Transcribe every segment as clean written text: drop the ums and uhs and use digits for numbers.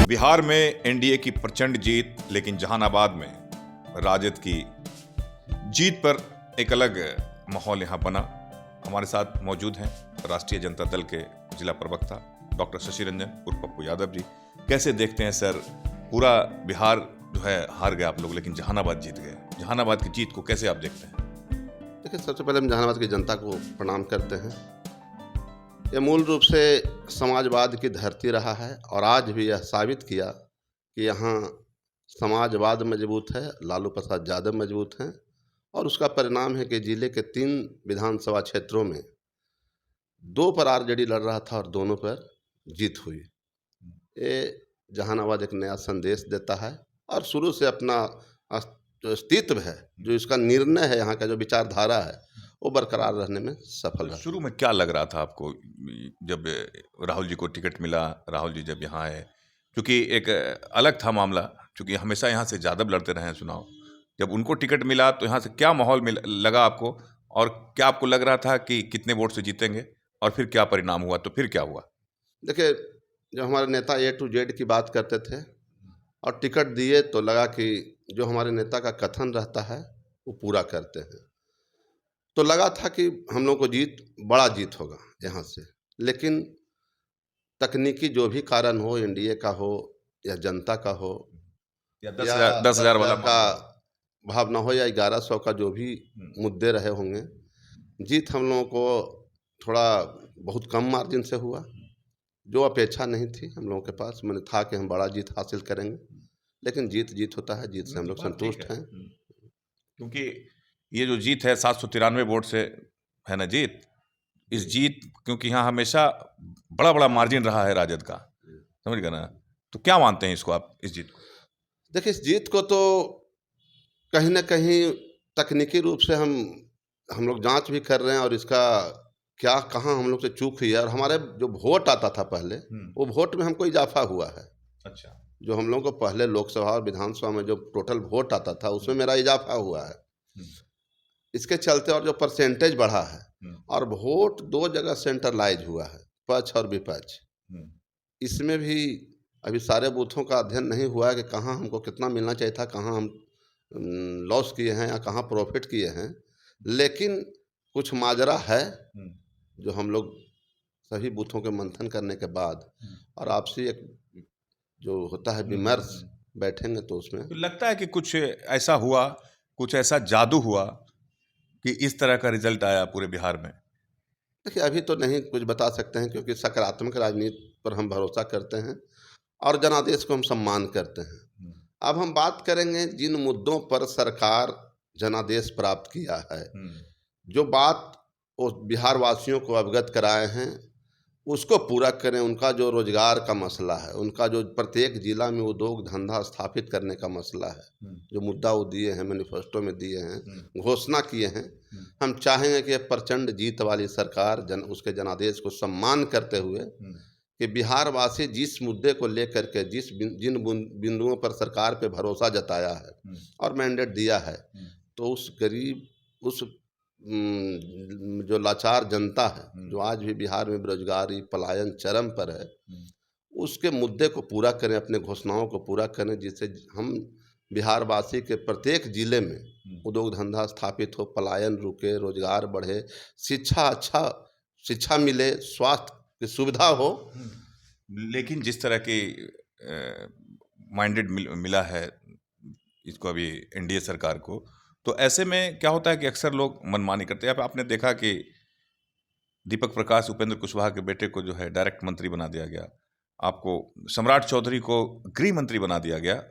बिहार में एनडीए की प्रचंड जीत, लेकिन जहानाबाद में राजद की जीत पर एक अलग माहौल यहां बना। हमारे साथ मौजूद हैं राष्ट्रीय जनता दल के जिला प्रवक्ता डॉक्टर शशि रंजन उर्फ पप्पू यादव जी। कैसे देखते हैं सर, पूरा बिहार जो है हार गया आप लोग, लेकिन जहानाबाद जीत गए। जहानाबाद की जीत को कैसे आप देखते हैं? देखिए, सबसे पहले हम जहानाबाद की जनता को प्रणाम करते हैं। ये मूल रूप से समाजवाद की धरती रहा है और आज भी यह साबित किया कि यहाँ समाजवाद मजबूत है, लालू प्रसाद यादव मजबूत हैं और उसका परिणाम है कि जिले के 3 विधानसभा क्षेत्रों में 2 पर आरजेडी लड़ रहा था और दोनों पर जीत हुई। ये जहानाबाद एक नया संदेश देता है और शुरू से अपना जो अस्तित्व है, जो इसका निर्णय है, यहाँ का जो विचारधारा है, वो बरकरार रहने में सफल रहा। शुरू में क्या लग रहा था आपको जब राहुल जी को टिकट मिला, राहुल जी जब यहाँ आए? क्योंकि एक अलग था मामला, क्योंकि हमेशा यहाँ से यादव लड़ते रहे हैं चुनाव। जब उनको टिकट मिला तो यहाँ से क्या माहौल लगा आपको, और क्या आपको लग रहा था कि कितने वोट से जीतेंगे, और फिर क्या परिणाम हुआ? तो फिर क्या हुआ? देखिए, जब हमारे नेता A to Z की बात करते थे और टिकट दिए तो लगा कि जो हमारे नेता का कथन रहता है वो पूरा करते हैं, तो लगा था कि हम लोग को बड़ा जीत होगा यहाँ से। लेकिन तकनीकी जो भी कारण हो, एनडीए का हो या जनता का हो या या 10,000 वाला का भावना हो या 1100 का जो भी मुद्दे रहे होंगे, जीत हम लोगों को थोड़ा बहुत कम मार्जिन से हुआ, जो अपेक्षा नहीं थी हम लोगों के पास। मैंने था कि हम बड़ा जीत हासिल करेंगे, लेकिन जीत होता है, जीत से हम लोग संतुष्ट हैं। क्योंकि ये जो जीत है 793 वोट से है ना जीत, इस जीत क्योंकि यहाँ हमेशा बड़ा बड़ा मार्जिन रहा है राजद का, समझ गए ना? तो क्या मानते हैं इसको आप, इस जीत को? देखिए, इस जीत को तो कहीं ना कहीं तकनीकी रूप से हम लोग जांच भी कर रहे हैं और इसका क्या कहाँ हम लोग से चूक हुई है। और हमारे जो वोट आता था पहले, वो वोट में हमको इजाफा हुआ है। अच्छा। जो हम लोग को पहले लोकसभा और विधानसभा में जो टोटल वोट आता था, उसमें मेरा इजाफा हुआ है। इसके चलते और जो परसेंटेज बढ़ा है, और वोट 2 जगह सेंट्रलाइज हुआ है, पक्ष और विपक्ष। इसमें भी अभी सारे बूथों का अध्ययन नहीं हुआ है कि कहाँ हमको कितना मिलना चाहिए था, कहाँ हम लॉस किए हैं या कहाँ प्रॉफिट किए हैं। लेकिन कुछ माजरा है जो हम लोग सभी बूथों के मंथन करने के बाद और आपसी एक जो होता है विमर्श बैठेंगे तो उसमें तो लगता है कि कुछ ऐसा हुआ, कुछ ऐसा जादू हुआ कि इस तरह का रिजल्ट आया पूरे बिहार में। देखिए, अभी तो नहीं कुछ बता सकते हैं, क्योंकि सकारात्मक राजनीति पर हम भरोसा करते हैं और जनादेश को हम सम्मान करते हैं। अब हम बात करेंगे जिन मुद्दों पर सरकार जनादेश प्राप्त किया है, जो बात वो बिहार वासियों को अवगत कराए हैं, उसको पूरा करें। उनका जो रोजगार का मसला है, उनका जो प्रत्येक जिला में उद्योग धंधा स्थापित करने का मसला है, जो मुद्दा वो दिए हैं, मैनिफेस्टो में दिए हैं, घोषणा किए हैं, हम चाहेंगे कि प्रचंड जीत वाली सरकार उसके जनादेश को सम्मान करते हुए कि बिहार वासी जिस मुद्दे को लेकर के जिन बिंदुओं पर सरकार पे भरोसा जताया है और मैंडेट दिया है, तो उस गरीब, उस जो लाचार जनता है, जो आज भी बिहार में बेरोजगारी पलायन चरम पर है, उसके मुद्दे को पूरा करें, अपने घोषणाओं को पूरा करें, जिससे हम बिहार वासी के प्रत्येक जिले में उद्योग धंधा स्थापित हो, पलायन रुके, रोजगार बढ़े, शिक्षा मिले, स्वास्थ्य की सुविधा हो। लेकिन जिस तरह की माइंडेड मिला है इसको अभी एनडीए सरकार को, तो ऐसे में क्या होता है कि अक्सर लोग मनमानी करते हैं। आपने देखा कि दीपक प्रकाश उपेंद्र कुशवाहा के बेटे को जो है डायरेक्ट मंत्री बना दिया गया, आपको सम्राट चौधरी को गृह मंत्री बना दिया गया,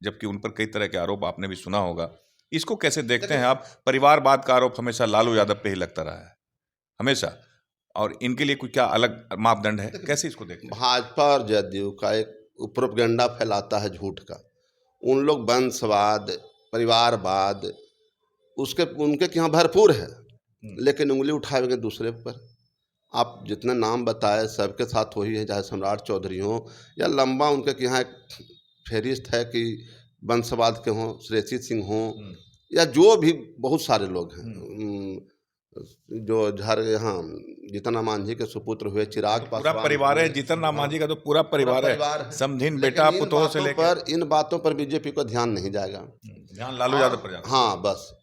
जबकि उन पर कई तरह के आरोप आपने भी सुना होगा। इसको कैसे देखते हैं आप? परिवारवाद का आरोप हमेशा लालू यादव पे ही लगता रहा है, हमेशा, और इनके लिए कोई क्या अलग मापदंड है? कैसे इसको देखते हैं? भाजपा और जदयू का एक प्रोपेगेंडा फैलाता है झूठ का। उन लोग वंशवाद, परिवारवाद उनके यहाँ भरपूर है, लेकिन उंगली उठाएंगे दूसरे पर। आप जितने नाम बताए सबके साथ वही है, चाहे सम्राट चौधरी हो या लंबा उनके यहाँ एक फेरिस्त है कि वंशवाद के हों, श्रेयसी सिंह हों, या जो भी बहुत सारे लोग हैं, जो यहाँ जितना मांझी के सुपुत्र हुए चिराग पूरा पासवान परिवार है, हुए, जितना हाँ, मांझी का तो पूरा परिवार है, है। समधिन लेकिन बेटा पुतोह से लेकर इन बातों पर बीजेपी को ध्यान नहीं जाएगा। ध्यान लालू और यादव पर जाएगा। हाँ, बस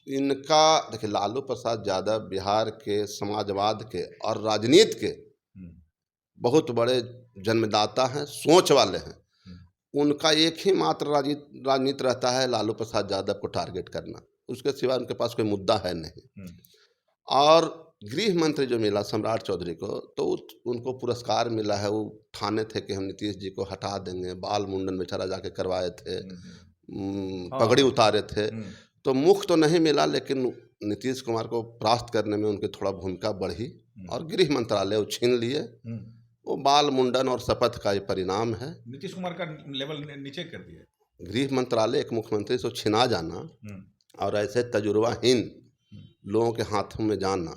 इनका देखिए, लालू प्रसाद यादव बिहार के समाजवाद के और राजनीति के बहुत बड़े जन्मदाता हैं, सोच वाले हैं। उनका एक ही मात्र राजनीति रहता है, लालू प्रसाद यादव को टारगेट करना, उसके सिवा उनके पास कोई मुद्दा है नहीं। और गृह मंत्री जो मिला सम्राट चौधरी को, तो उनको पुरस्कार मिला है। वो ठाने थे कि हम नीतीश जी को हटा देंगे, बाल मुंडन बेचारा जाके करवाए थे, पगड़ी उतारे थे, तो मुख तो नहीं मिला, लेकिन नीतीश कुमार को परास्त करने में उनकी थोड़ा भूमिका बढ़ी और गृह मंत्रालय वो छीन लिए। वो बाल मुंडन और शपथ का ये परिणाम है। नीतीश कुमार का लेवल नीचे कर दिया। गृह मंत्रालय एक मुख्यमंत्री से छिना जाना और ऐसे तजुर्बाहीन लोगों के हाथों में जाना,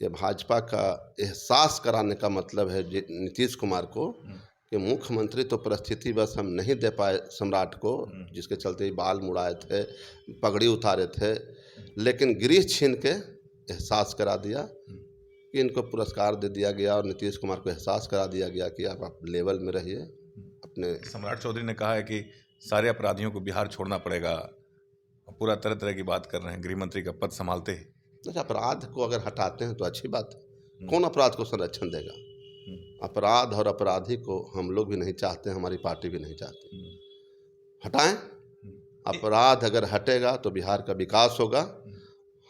ये भाजपा का एहसास कराने का मतलब है नीतीश कुमार को कि मुख्यमंत्री तो परिस्थिति बस हम नहीं दे पाए सम्राट को, जिसके चलते ही बाल मुड़ाए थे, पगड़ी उतारे थे, लेकिन गृह छीन के एहसास करा दिया कि इनको पुरस्कार दे दिया गया और नीतीश कुमार को एहसास करा दिया गया कि आप लेवल में रहिए अपने। सम्राट चौधरी ने कहा है कि सारे अपराधियों को बिहार छोड़ना पड़ेगा, पूरा तरह तरह की बात कर रहे हैं गृह मंत्री का पद संभालते ही। अच्छा, अपराध को अगर हटाते हैं तो अच्छी बात है। कौन अपराध को संरक्षण देगा? अपराध और अपराधी को हम लोग भी नहीं चाहते, हमारी पार्टी भी नहीं चाहती। हटाएं, अपराध अगर हटेगा तो बिहार का विकास होगा।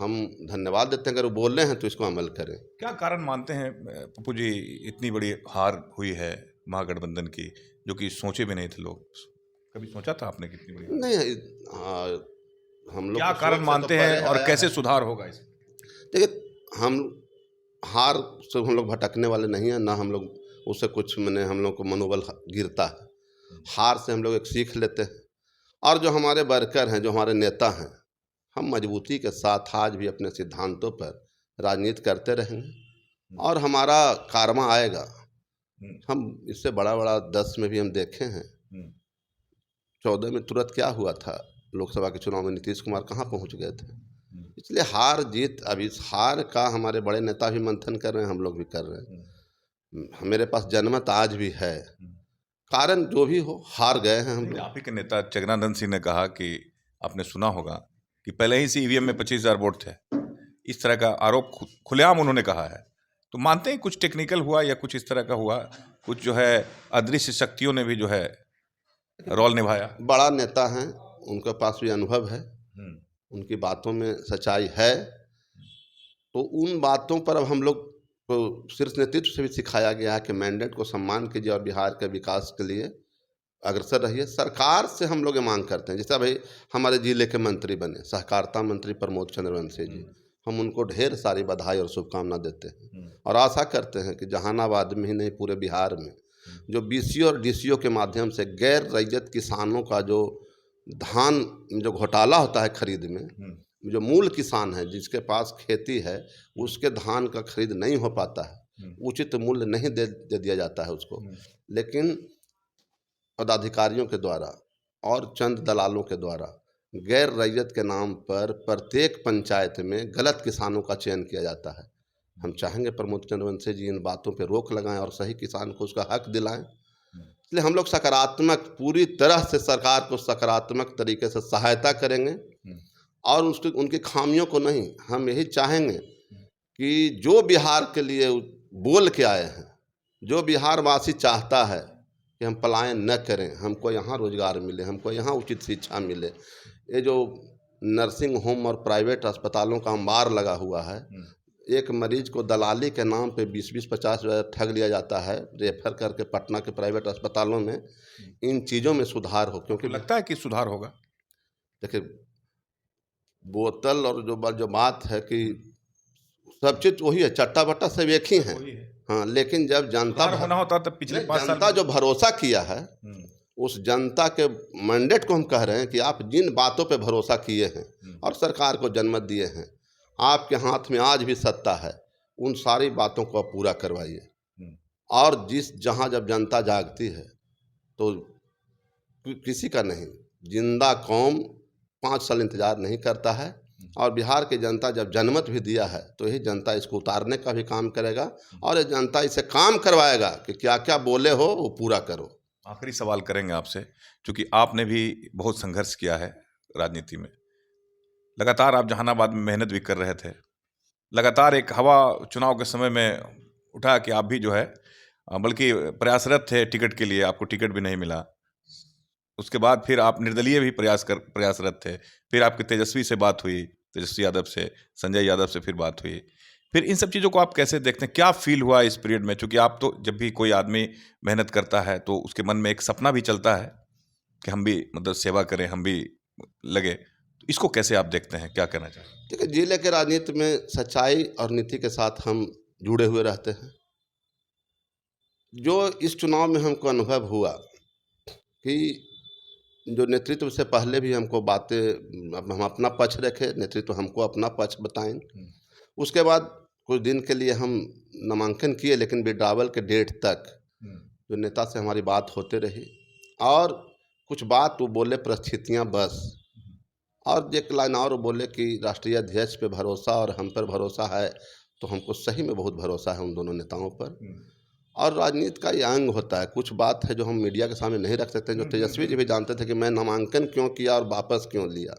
हम धन्यवाद देते हैं, अगर वो बोल रहे हैं तो इसको अमल करें। क्या कारण मानते हैं पप्पू जी, इतनी बड़ी हार हुई है महागठबंधन की, जो कि सोचे भी नहीं थे लोग? कभी सोचा था आपने कितनी बड़ी? नहीं, हम लोग क्या कारण मानते हैं और कैसे सुधार होगा इसे? देखिए, हम हार से हम लोग भटकने वाले नहीं हैं, ना हम लोग उससे कुछ मैंने हम लोग को मनोबल गिरता है। हार से हम लोग एक सीख लेते हैं, और जो हमारे वर्कर हैं, जो हमारे नेता हैं, हम मजबूती के साथ आज भी अपने सिद्धांतों पर राजनीति करते रहेंगे और हमारा कारमा आएगा। हम इससे बड़ा 10 में भी हम देखे हैं। 14 में तुरंत क्या हुआ था, लोकसभा के चुनाव में नीतीश कुमार कहाँ पहुँच गए थे। इसलिए हार जीत, अभी इस हार का हमारे बड़े नेता भी मंथन कर रहे हैं, हम लोग भी कर रहे हैं। मेरे पास जनमत आज भी है, कारण जो भी हो, हार गए हैं हम लोग। आप ही के नेता जगनानंद सिंह ने कहा कि आपने सुना होगा कि पहले ही से ईवीएम में 25,000 वोट थे, इस तरह का आरोप खुलेआम उन्होंने कहा है। तो मानते हैं कुछ टेक्निकल हुआ या कुछ इस तरह का हुआ, कुछ जो है अदृश्य शक्तियों ने भी जो है रोल निभाया? बड़ा नेता हैं, उनके पास भी अनुभव है, उनकी बातों में सच्चाई है, तो उन बातों पर अब हम लोग को शीर्ष नेतृत्व से भी सिखाया गया है कि मैंडेट को सम्मान कीजिए और बिहार के विकास के लिए अग्रसर रहिए। सरकार से हम लोग ये मांग करते हैं, जैसे भाई हमारे जिले के मंत्री बने, सहकारिता मंत्री प्रमोद चंद्रवंशी जी, हम उनको ढेर सारी बधाई और शुभकामना देते हैं और आशा करते हैं कि जहानाबाद में ही नहीं, पूरे बिहार में जो बीसीओ और डीसीओ के माध्यम से गैर रैयत किसानों का जो धान जो घोटाला होता है खरीद में, जो मूल किसान है जिसके पास खेती है, उसके धान का खरीद नहीं हो पाता है, उचित मूल्य नहीं दे दिया जाता है उसको, लेकिन पदाधिकारियों के द्वारा और चंद दलालों के द्वारा गैर रैयत के नाम पर प्रत्येक पंचायत में गलत किसानों का चयन किया जाता है। हम चाहेंगे प्रमोद चंद्रवंशी जी इन बातों पर रोक लगाएं और सही किसान को उसका हक दिलाएं। इसलिए हम लोग सकारात्मक, पूरी तरह से सरकार को सकारात्मक तरीके से सहायता करेंगे और उनकी खामियों को नहीं। हम यही चाहेंगे कि जो बिहार के लिए बोल के आए हैं, जो बिहार वासी चाहता है कि हम पलायन न करें, हमको यहाँ रोजगार मिले, हमको यहाँ उचित शिक्षा मिले, ये जो नर्सिंग होम और प्राइवेट अस्पतालों का अंबार लगा हुआ है, एक मरीज को दलाली के नाम पे 20-50 हज़ार ठग लिया जाता है, रेफर करके पटना के प्राइवेट अस्पतालों में, इन चीज़ों में सुधार हो। क्योंकि लगता है कि सुधार होगा। देखिए, बोतल और जो बात है कि सब चीज़ वही है, चट्टा बट्टा सब एक ही है, हाँ, लेकिन जब जनता होना होता तब पिछले 5 साल जनता जो भरोसा किया है, उस जनता के मैंडेट को हम कह रहे हैं कि आप जिन बातों पे भरोसा किए हैं और सरकार को जनमत दिए हैं, आपके हाथ में आज भी सत्ता है, उन सारी बातों को आप पूरा करवाइए। और जहाँ जब जनता जागती है तो किसी का नहीं, जिंदा कौम 5 साल इंतज़ार नहीं करता है। और बिहार की जनता जब जनमत भी दिया है तो यही जनता इसको उतारने का भी काम करेगा और ये जनता इसे काम करवाएगा कि क्या क्या बोले हो वो पूरा करो। आखिरी सवाल करेंगे आपसे, क्योंकि आपने भी बहुत संघर्ष किया है राजनीति में। लगातार आप जहानाबाद में मेहनत भी कर रहे थे। लगातार एक हवा चुनाव के समय में उठा कि आप भी जो है बल्कि प्रयासरत थे टिकट के लिए, आपको टिकट भी नहीं मिला। उसके बाद फिर आप निर्दलीय भी प्रयासरत थे। फिर आपकी तेजस्वी से बात हुई, तेजस्वी यादव से, संजय यादव से फिर बात हुई। फिर इन सब चीज़ों को आप कैसे देखते हैं? क्या फ़ील हुआ इस पीरियड में? चूँकि आप तो जब भी कोई आदमी मेहनत करता है तो उसके मन में एक सपना भी चलता है कि हम भी मतलब सेवा करें, हम भी लगे। तो इसको कैसे आप देखते हैं? क्या कहना चाहेंगे? देखिए, जिले के राजनीति में सच्चाई और नीति के साथ हम जुड़े हुए रहते हैं। जो इस चुनाव में हमको अनुभव हुआ कि जो नेतृत्व से पहले भी हमको बातें अब हम अपना पक्ष रखे, नेतृत्व हमको अपना पक्ष बताएं। उसके बाद कुछ दिन के लिए हम नामांकन किए, लेकिन विड्रावल के डेट तक जो नेता से हमारी बात होते रही और कुछ बात वो बोले परिस्थितियाँ बस, और एक लाइन और वो बोले कि राष्ट्रीय अध्यक्ष पे भरोसा और हम पर भरोसा है। तो हमको सही में बहुत भरोसा है उन दोनों नेताओं पर। और राजनीति का ये अंग होता है, कुछ बात है जो हम मीडिया के सामने नहीं रख सकते। जो तेजस्वी जी भी जानते थे कि मैं नामांकन क्यों किया और वापस क्यों लिया,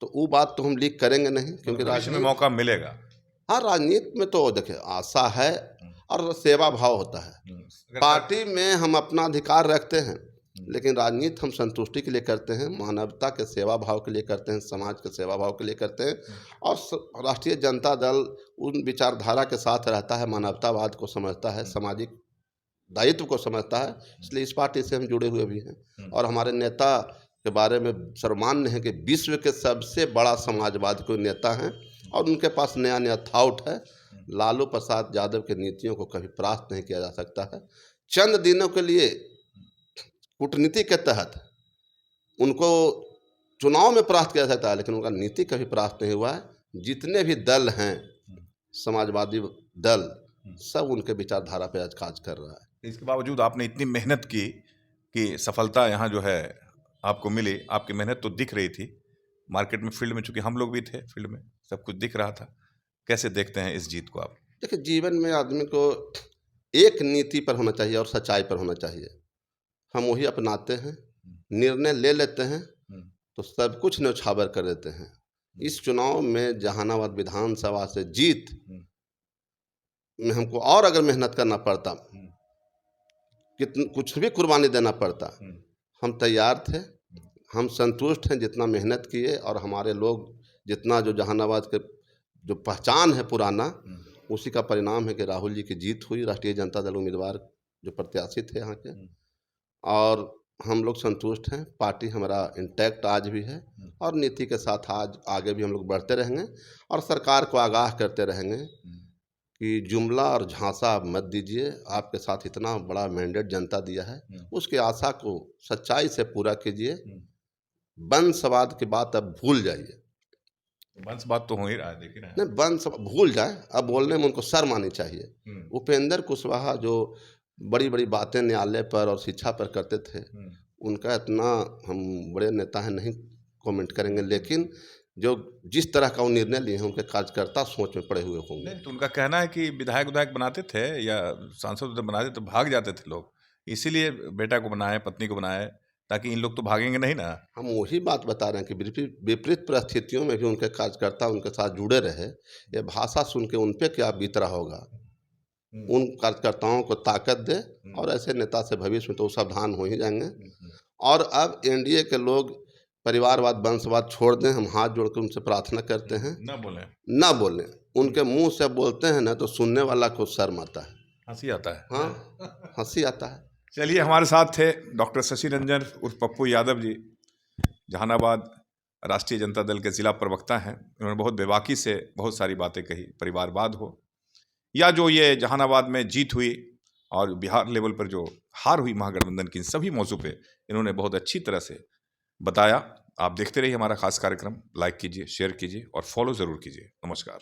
तो वो बात तो हम लीक करेंगे नहीं, क्योंकि भविष्य में मौका मिलेगा। हाँ, राजनीति में तो देखिए आशा है और सेवा भाव होता है। पार्टी में हम अपना अधिकार रखते हैं, लेकिन राजनीति हम संतुष्टि के लिए करते हैं, मानवता के सेवा भाव के लिए करते हैं, समाज के सेवा भाव के लिए करते हैं। और राष्ट्रीय जनता दल उन विचारधारा के साथ रहता है, मानवतावाद को समझता है, सामाजिक दायित्व को समझता है। इसलिए इस पार्टी से हम जुड़े हुए भी हैं। और हमारे नेता के बारे में सर्वमान्य है कि विश्व के सबसे बड़ा समाजवाद कोई नेता हैं और उनके पास नया नया थॉट है। लालू प्रसाद यादव की नीतियों को कभी परास्त नहीं किया जा सकता है। चंद दिनों के लिए कूटनीति के तहत उनको चुनाव में परास्त किया जा सकता है, लेकिन उनका नीति कभी परास्त नहीं हुआ है। जितने भी दल हैं समाजवादी दल, सब उनके विचारधारा पे आज काज कर रहा है। इसके बावजूद आपने इतनी मेहनत की कि सफलता यहाँ जो है आपको मिली। आपकी मेहनत तो दिख रही थी मार्केट में, फील्ड में, चूंकि हम लोग भी थे फील्ड में, सब कुछ दिख रहा था। कैसे देखते हैं इस जीत को आप? देखिए, जीवन में आदमी को एक नीति पर होना चाहिए और सच्चाई पर होना चाहिए। हम वही अपनाते हैं, निर्णय ले लेते हैं तो सब कुछ न्यौछावर कर देते हैं। इस चुनाव में जहानाबाद विधानसभा से जीत में हमको और अगर मेहनत करना पड़ता, कुछ भी कुर्बानी देना पड़ता, हम तैयार थे। हम संतुष्ट हैं जितना मेहनत किए, और हमारे लोग जितना जो जहानाबाद के जो पहचान है पुराना, उसी का परिणाम है कि राहुल जी की जीत हुई, राष्ट्रीय जनता दल उम्मीदवार जो प्रत्याशी थे यहाँ के। और हम लोग संतुष्ट हैं। पार्टी हमारा इंटैक्ट आज भी है और नीति के साथ आज आगे भी हम लोग बढ़ते रहेंगे और सरकार को आगाह करते रहेंगे कि जुमला और झांसा आप मत दीजिए। आपके साथ इतना बड़ा मैंडेट जनता दिया है, उसकी आशा को सच्चाई से पूरा कीजिए। वंशवाद की बात अब भूल जाइए। वंशवाद तो हो ही रहा है, देख ही रहे हैं। नहीं, वंश भूल जाए, अब बोलने में उनको शर्म आनी चाहिए। उपेंद्र कुशवाहा जो बड़ी बड़ी बातें न्यायालय पर और शिक्षा पर करते थे, उनका इतना हम बड़े नेता हैं नहीं कमेंट करेंगे, लेकिन जो जिस तरह का वो निर्णय लिए हैं, उनके कार्यकर्ता सोच में पड़े हुए होंगे। नहीं, तो उनका कहना है कि विधायक बनाते थे या सांसद बनाते तो भाग जाते थे लोग, इसीलिए बेटा को बनाए, पत्नी को बनाए, ताकि इन लोग तो भागेंगे नहीं ना। हम वही बात बता रहे हैं कि विपरीत परिस्थितियों में भी उनके कार्यकर्ता उनके साथ जुड़े रहे। ये भाषा सुन के उन पर क्या बीत रहा होगा। उन कार्यकर्ताओं को ताकत दे, और ऐसे नेता से भविष्य में तो सावधान हो ही जाएंगे। और अब एनडीए के लोग परिवारवाद वंशवाद छोड़ दें। हम हाथ जोड़कर उनसे प्रार्थना करते हैं, ना बोलें। उनके मुंह से बोलते हैं ना तो सुनने वाला को शर्म आता है, हंसी आता है। हाँ, हंसी आता है। चलिए, हमारे साथ थे डॉक्टर शशि रंजन उर्फ पप्पू यादव जी, जहानाबाद राष्ट्रीय जनता दल के जिला प्रवक्ता हैं। उन्होंने बहुत बेबाकी से बहुत सारी बातें कही, परिवारवाद हो या जो ये जहानाबाद में जीत हुई और बिहार लेवल पर जो हार हुई महागठबंधन की, सभी मौजू पे इन्होंने बहुत अच्छी तरह से बताया। आप देखते रहिए हमारा खास कार्यक्रम, लाइक कीजिए, शेयर कीजिए और फॉलो ज़रूर कीजिए। नमस्कार।